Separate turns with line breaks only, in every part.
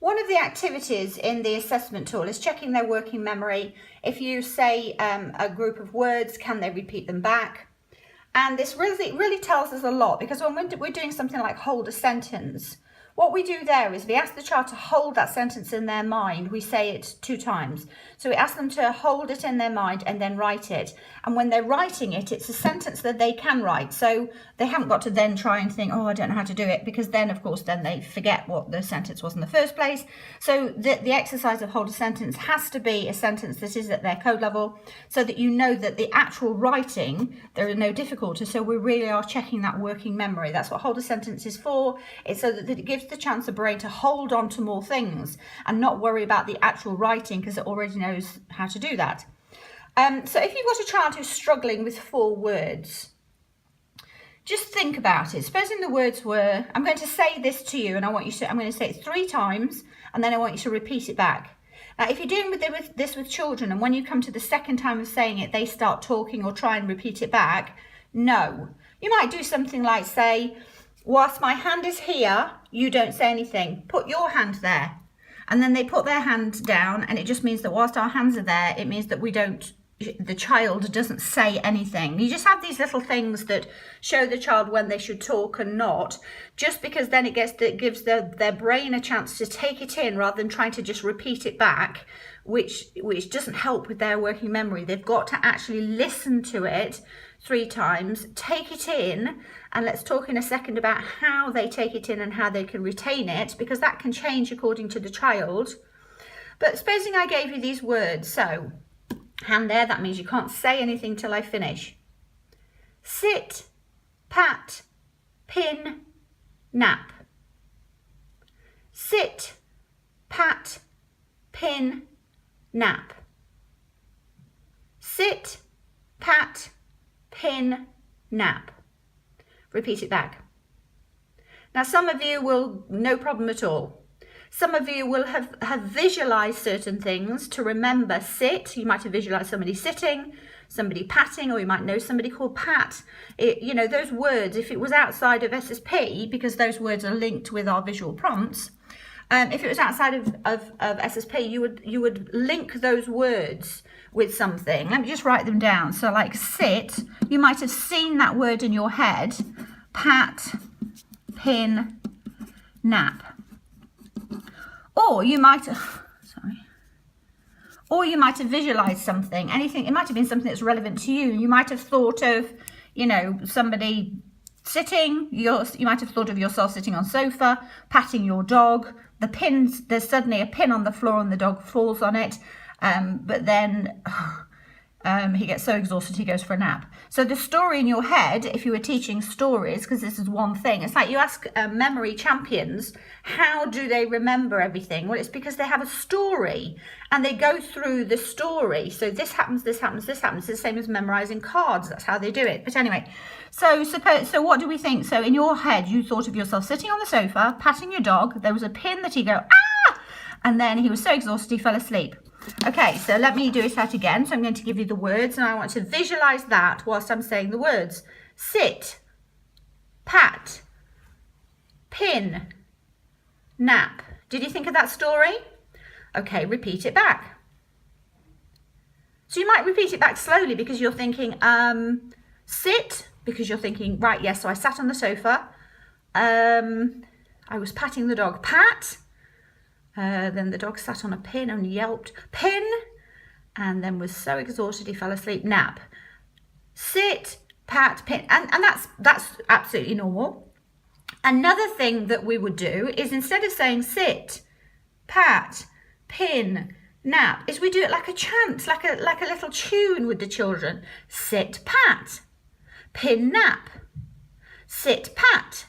One of the activities in the assessment tool is checking their working memory. If you say a group of words, can they repeat them back? And this really tells us a lot, because when we're doing something like hold a sentence, what we do there is we ask the child to hold that sentence in their mind. We say it 2 times. So we ask them to hold it in their mind and then write it. And when they're writing it, it's a sentence that they can write. So they haven't got to then try and think, oh, I don't know how to do it, because then, of course, then they forget what the sentence was in the first place. So the exercise of hold a sentence has to be a sentence that is at their code level, so that you know that the actual writing, there are no difficulties. So we really are checking that working memory. That's what hold a sentence is for. It's so that it gives the chance the brain to hold on to more things and not worry about the actual writing, because it already knows how to do that. So if you've got a child who's struggling with 4 words, just think about it. Supposing the words were, I'm going to say this to you, and I'm going to say it 3 times, and then I want you to repeat it back. Now, if you're doing this with children, and when you come to the second time of saying it, they start talking or try and repeat it back, no. You might do something like say, whilst my hand is here, you don't say anything. Put your hand there. And then they put their hand down, and it just means that whilst our hands are there, it means that the child doesn't say anything. You just have these little things that show the child when they should talk and not, just because then it gives their brain a chance to take it in rather than trying to just repeat it back, which doesn't help with their working memory. They've got to actually listen to it 3 times, take it in, and let's talk in a second about how they take it in and how they can retain it, because that can change according to the child. But supposing I gave you these words, so hand there, that means you can't say anything till I finish. Sit, pat, pin, nap. Sit, pat, pin, nap. Sit, pat, pin, nap. Repeat it back. Now, some of you will, no problem at all. Some of you will have visualized certain things to remember. Sit, you might have visualized somebody sitting, somebody patting, or you might know somebody called Pat. You know, those words, if it was outside of SSP, because those words are linked with our visual prompts, if it was outside of SSP, you would link those words with something. Let me just write them down. So like sit, you might have seen that word in your head. Pat, pin, nap. Or you might have, or you might have visualized something, anything. It might have been something that's relevant to you. You might have thought of, you know, somebody sitting. You might have thought of yourself sitting on sofa, patting your dog. The pins, there's suddenly a pin on the floor and the dog falls on it. But then he gets so exhausted he goes for a nap. So the story in your head, if you were teaching stories, because this is one thing, it's like you ask memory champions, how do they remember everything? Well, it's because they have a story and they go through the story. So this happens, this happens, this happens. It's the same as memorizing cards. That's how they do it. But anyway, so what do we think? So in your head, you thought of yourself sitting on the sofa, patting your dog. There was a pin that he'd go, ah! And then he was so exhausted, he fell asleep. Okay, so let me do it out again. So I'm going to give you the words, and I want to visualize that whilst I'm saying the words. Sit, pat, pin, nap. Did you think of that story? Okay, repeat it back. So you might repeat it back slowly because you're thinking, sit, because you're thinking, right, yes, so I sat on the sofa. I was patting the dog. Pat. Then the dog sat on a pin and yelped, pin, and then was so exhausted he fell asleep. Nap. Sit, pat, pin, and that's absolutely normal. Another thing that we would do is, instead of saying sit, pat, pin, nap, is we do it like a chant, like a little tune with the children. Sit, pat, pin, nap. Sit, pat,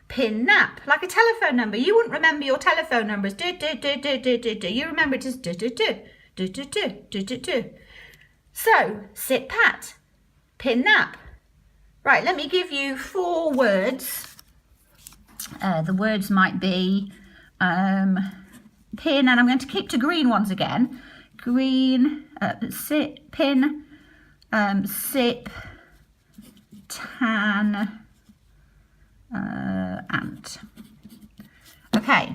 pin, nap, like a telephone number. You wouldn't remember your telephone numbers. Do. You remember it as do. So, sit, pat, pin, nap. Right, let me give you 4 words. The words might be pin, and I'm going to keep to green ones again. Green, sit, pin, sip, tan, ant. Okay,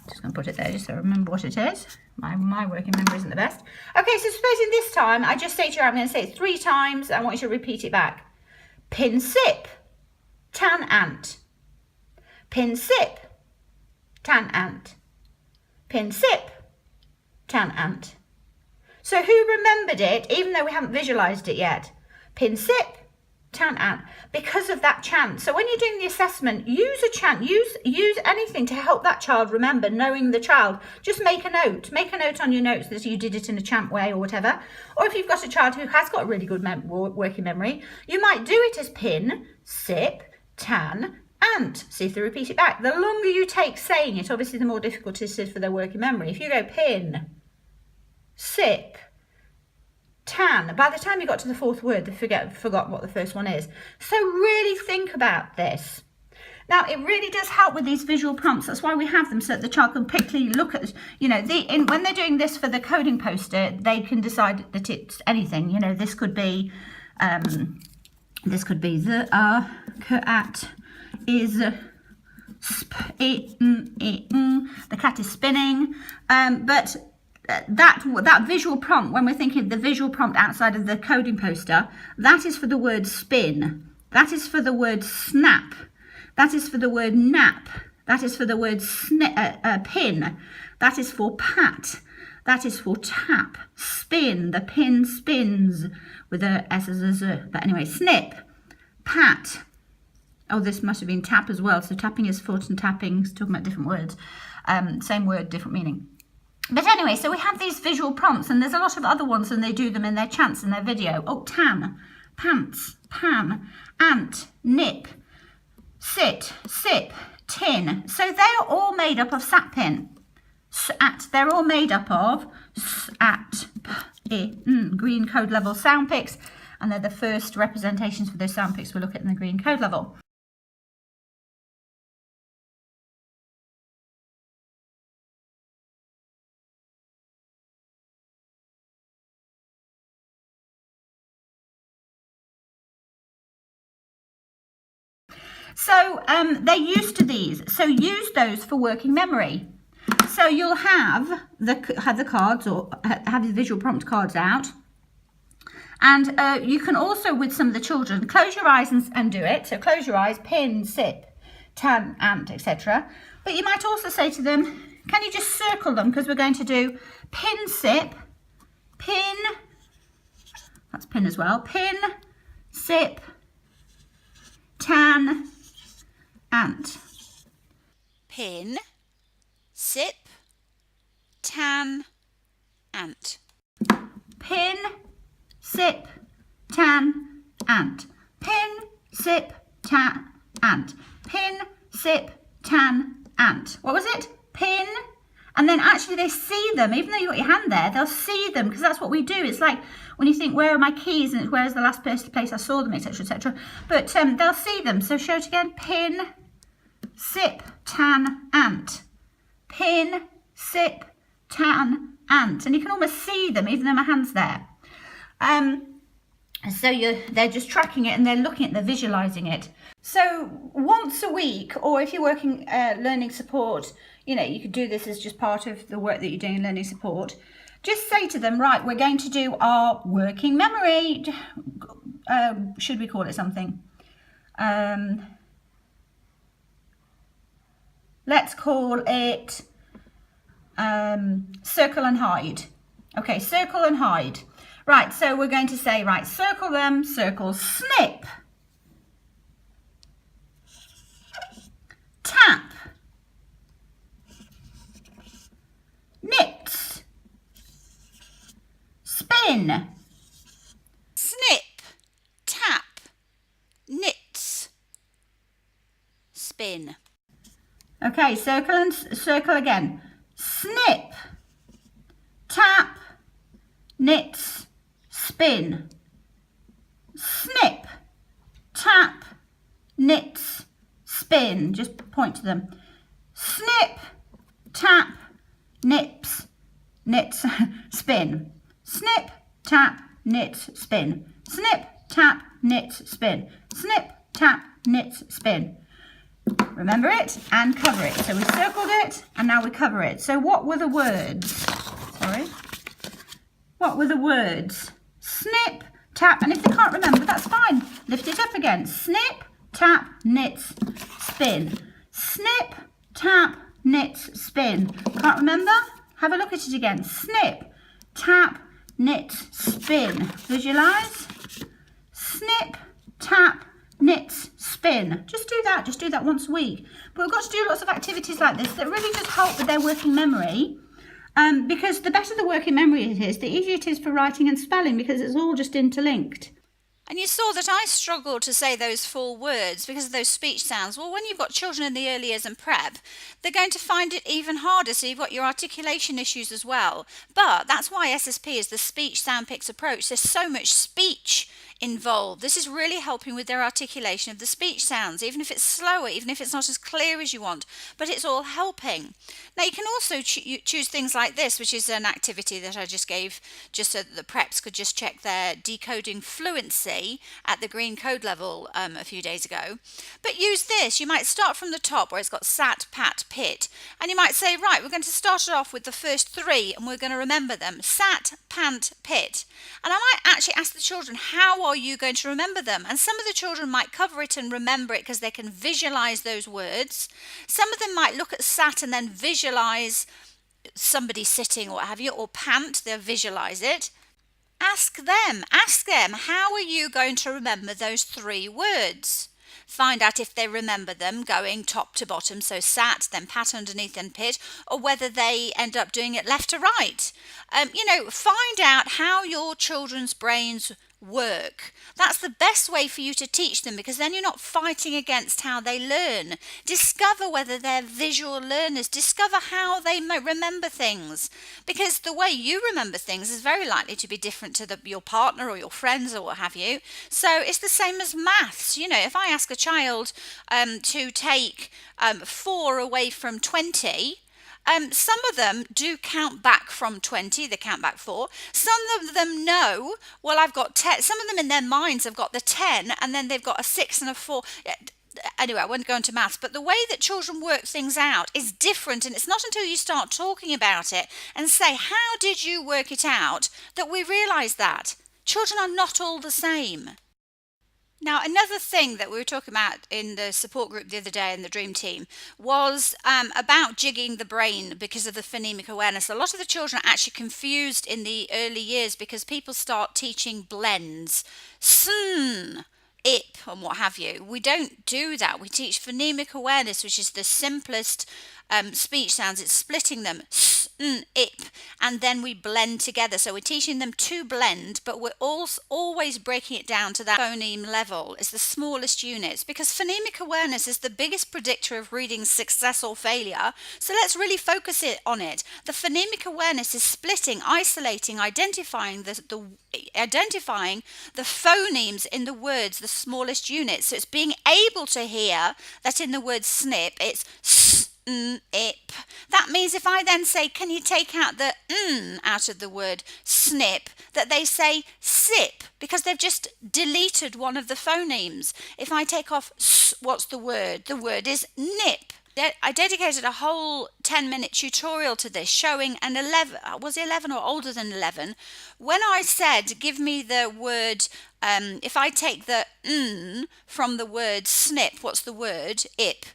just just going to put it there just so I remember what it is. My working memory isn't the best. Okay, so supposing this time I just say to you, I'm going to say it 3 times. I want you to repeat it back. Pin sip, tan ant. Pin sip, tan ant. Pin sip, tan ant. So who remembered it, even though we haven't visualized it yet? Pin sip, tan ant, because of that chant. So when you're doing the assessment, use a chant, use anything to help that child remember, knowing the child. Just make a note on your notes that you did it in a chant way or whatever. Or if you've got a child who has got a really good working memory, you might do it as pin, sip, tan, ant. See if they repeat it back. The longer you take saying it, obviously the more difficult it is for their working memory. If you go pin, sip, tan, by the time you got to the 4th word, they forgot what the first one is. So really think about this. Now, it really does help with these visual prompts. That's why we have them, so that the child can quickly look at, you know, when they're doing this for the coding poster, they can decide that it's anything. You know, this could be the cat is the cat is spinning, but that visual prompt, when we're thinking of the visual prompt outside of the coding poster, that is for the word spin, that is for the word snap, that is for the word nap, that is for the word pin, that is for pat, that is for tap, spin, the pin spins with a S as a Z, but anyway, snip, pat. Oh, this must have been tap as well, so tapping is foot and tapping is talking about different words, same word, different meaning. But anyway, so we have these visual prompts, and there's a lot of other ones, and they do them in their chants in their video. Oh, tan, pants, pan, ant, nip, sit, sip, tin. So they are all made up of sat pin. Sat, they're all made up of sat, green code level sound picks, and they're the first representations for those sound picks we'll look at in the green code level. So they're used to these, so use those for working memory. So you'll have the cards, or have the visual prompt cards out, and you can also, with some of the children, close your eyes and do it. So close your eyes, pin, sip, tan, ant, etc. But you might also say to them, can you just circle them, because we're going to do pin, sip, pin, that's pin as well, pin, sip, tan, ant.
Pin, sip, tan, ant.
Pin, sip, tan, ant. Pin, sip, tan, ant. Pin, sip, tan, ant. What was it? Pin. And then actually they see them, even though you've got your hand there, they'll see them, because that's what we do. It's like when you think, where are my keys? And it's, where's the last place I saw them, etc., etc. But they'll see them. So show it again. Pin, sip, tan, ant. Pin, sip, tan, ant. And you can almost see them, even though my hand's there. So they're just tracking it, and they're looking at, they're visualizing it. So once a week, or if you're working learning support, you know, you could do this as just part of the work that you're doing in learning support. Just say to them, right, we're going to do our working memory. Should we call it something? Let's call it circle and hide. Okay, circle and hide. Right, so we're going to say, right, circle them, circle, snip, tap, knit, spin,
Snip, tap, knits, spin.
Okay, circle and circle again. Snip, tap, knits, spin. Snip, tap, knits, spin. Just point to them. Snip, tap, knits, spin. Snip, tap, knits, spin. Snip, tap, knits, spin. Snip, tap, knits, spin. Remember it and cover it. So we circled it and now we cover it. So what were the words? Sorry. What were the words? Snip, tap, and if they can't remember, that's fine. Lift it up again. Snip, tap, knits, spin. Snip, tap, knits, spin. Can't remember? Have a look at it again. Snip, tap, knits, spin. Visualize. Snip, tap, knits, spin. Just do that once a week. But we've got to do lots of activities like this that really just help with their working memory. Because the better the working memory it is, the easier it is for writing and spelling, because it's all just interlinked.
And you saw that I struggled to say those 4 words because of those speech sounds. Well, when you've got children in the early years and prep, they're going to find it even harder. So you've got your articulation issues as well. But that's why SSP is the speech sound picks approach. There's so much speech involved. This is really helping with their articulation of the speech sounds, even if it's slower, even if it's not as clear as you want, but it's all helping. Now you can also choose things like this, which is an activity that I just gave just so that the preps could just check their decoding fluency at the green code level a few days ago. But use this. You might start from the top where it's got sat, pat, pit, and you might say, right, we're going to start it off with the first 3 and we're going to remember them. Sat, pant, pit. And I might actually ask the children, how are you going to remember them? And some of the children might cover it and remember it because they can visualize those words. Some of them might look at sat and then visualize somebody sitting or what have you, or pant, they'll visualize it. Ask them, how are you going to remember those 3 words? Find out if they remember them going top to bottom, so sat, then pat underneath, then pit, or whether they end up doing it left to right. Find out how your children's brains work. That's the best way for you to teach them, because then you're not fighting against how they learn. Discover whether they're visual learners. Discover how they remember things, because the way you remember things is very likely to be different to your partner or your friends or what have you. So it's the same as maths. If I ask a child to take 4 away from 20, some of them do count back from 20, they count back 4. Some of them know, well, I've got 10. Some of them in their minds have got the 10 and then they've got a 6 and a 4. Anyway, I won't go into maths, but the way that children work things out is different, and it's not until you start talking about it and say, how did you work it out, that we realise that. Children are not all the same. Now, another thing that we were talking about in the support group the other day in the Dream Team was about jigging the brain because of the phonemic awareness. A lot of the children are actually confused in the early years because people start teaching blends, sn, ip, and what have you. We don't do that. We teach phonemic awareness, which is the simplest speech sounds. It's splitting them, s, n, ip, and then we blend together. So we're teaching them to blend, but we're always breaking it down to that phoneme level. It's the smallest units, because phonemic awareness is the biggest predictor of reading success or failure. So let's really focus on it. The phonemic awareness is splitting, isolating, identifying the phonemes in the words, the smallest units. So it's being able to hear that in the word snip, it's s, n, ip. That means if I then say, can you take out the n out of the word snip, that they say sip, because they've just deleted one of the phonemes. If I take off s, what's the word? The word is nip. I dedicated a whole 10-minute tutorial to this, showing an 11, was it 11 or older than 11? When I said, give me the word, if I take the n from the word snip, what's the word? Ip.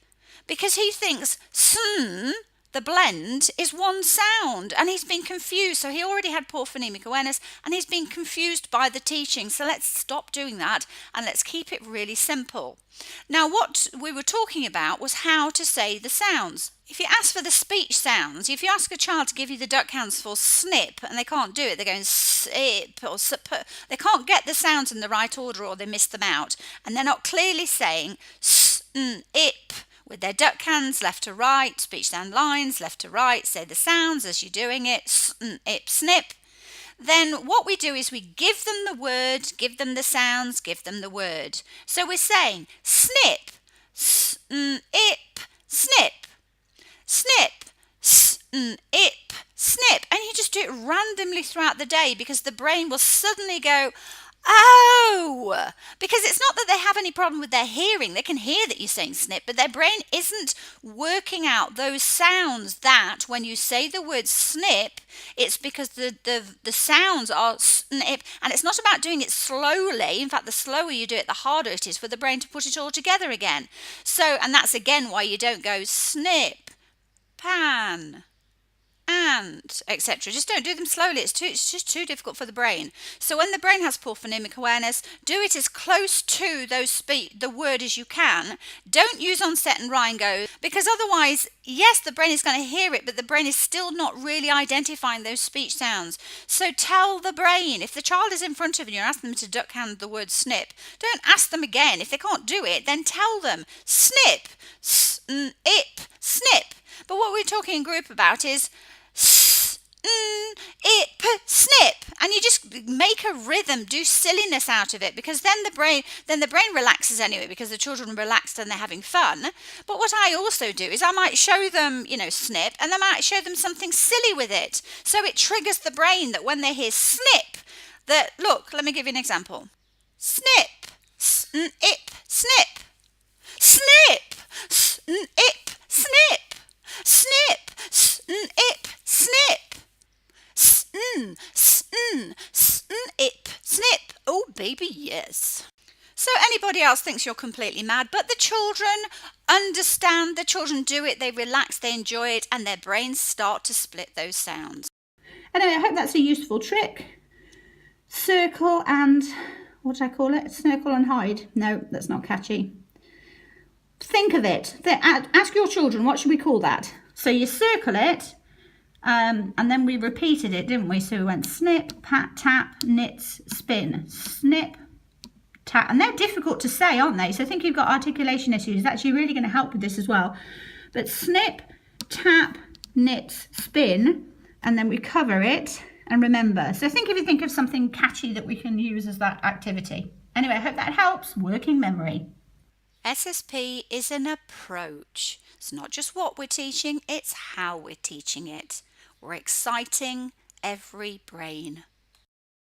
Because he thinks sn, the blend, is one sound, and he's been confused. So he already had poor phonemic awareness and he's been confused by the teaching. So let's stop doing that and let's keep it really simple. Now, what we were talking about was how to say the sounds. If you ask for the speech sounds, if you ask a child to give you the duck hands for snip and they can't do it, they're going sip or sip, they can't get the sounds in the right order, or they miss them out, and they're not clearly saying snip with their duck hands left to right, speech sound lines left to right, say the sounds as you're doing it, snip, snip. Then what we do is we give them the word, give them the sounds, give them the word. So we're saying snip, snip, snip, snip, snip, snip. And you just do it randomly throughout the day, because the brain will suddenly go, Oh, because it's not that they have any problem with their hearing. They can hear that you're saying snip, but their brain isn't working out those sounds that when you say the word snip, it's because the sounds are snip, and it's not about doing it slowly. In fact, the slower you do it, the harder it is for the brain to put it all together again. So, and that's again why you don't go snip, pan, and etc. Just don't do them slowly. It's just too difficult for the brain. So when the brain has poor phonemic awareness, do it as close to the word as you can. Don't use onset and rhyme go, because otherwise, yes, the brain is going to hear it, but the brain is still not really identifying those speech sounds. So tell the brain, if the child is in front of you and ask them to duck hand the word snip, don't ask them again. If they can't do it, then tell them snip, snip, snip. But what we're talking in group about is snip, and you just make a rhythm, do silliness out of it, because then the brain relaxes anyway, because the children are relaxed and they're having fun. But what I also do is I might show them, snip, and I might show them something silly with it, so it triggers the brain that when they hear snip, that look, let me give you an example. Snip, snip, snip, snip, snip, snip, snip, snip, snip. Snip, snip. Oh, baby, yes. So anybody else thinks you're completely mad, but the children understand, the children do it, they relax, they enjoy it, and their brains start to split those sounds.
Anyway, I hope that's a useful trick. Circle and, what do I call it? Circle and hide. No, that's not catchy. Think of it. Ask your children, what should we call that? So you circle it, and then we repeated it, didn't we? So we went snip, pat, tap, knits, spin. Snip, tap. And they're difficult to say, aren't they? So I think you've got articulation issues. It's actually really going to help with this as well. But snip, tap, knits, spin, and then we cover it and remember. So if you think of something catchy that we can use as that activity. Anyway, I hope that helps. Working memory.
SSP is an approach. It's not just what we're teaching, it's how we're teaching it. We're exciting every brain.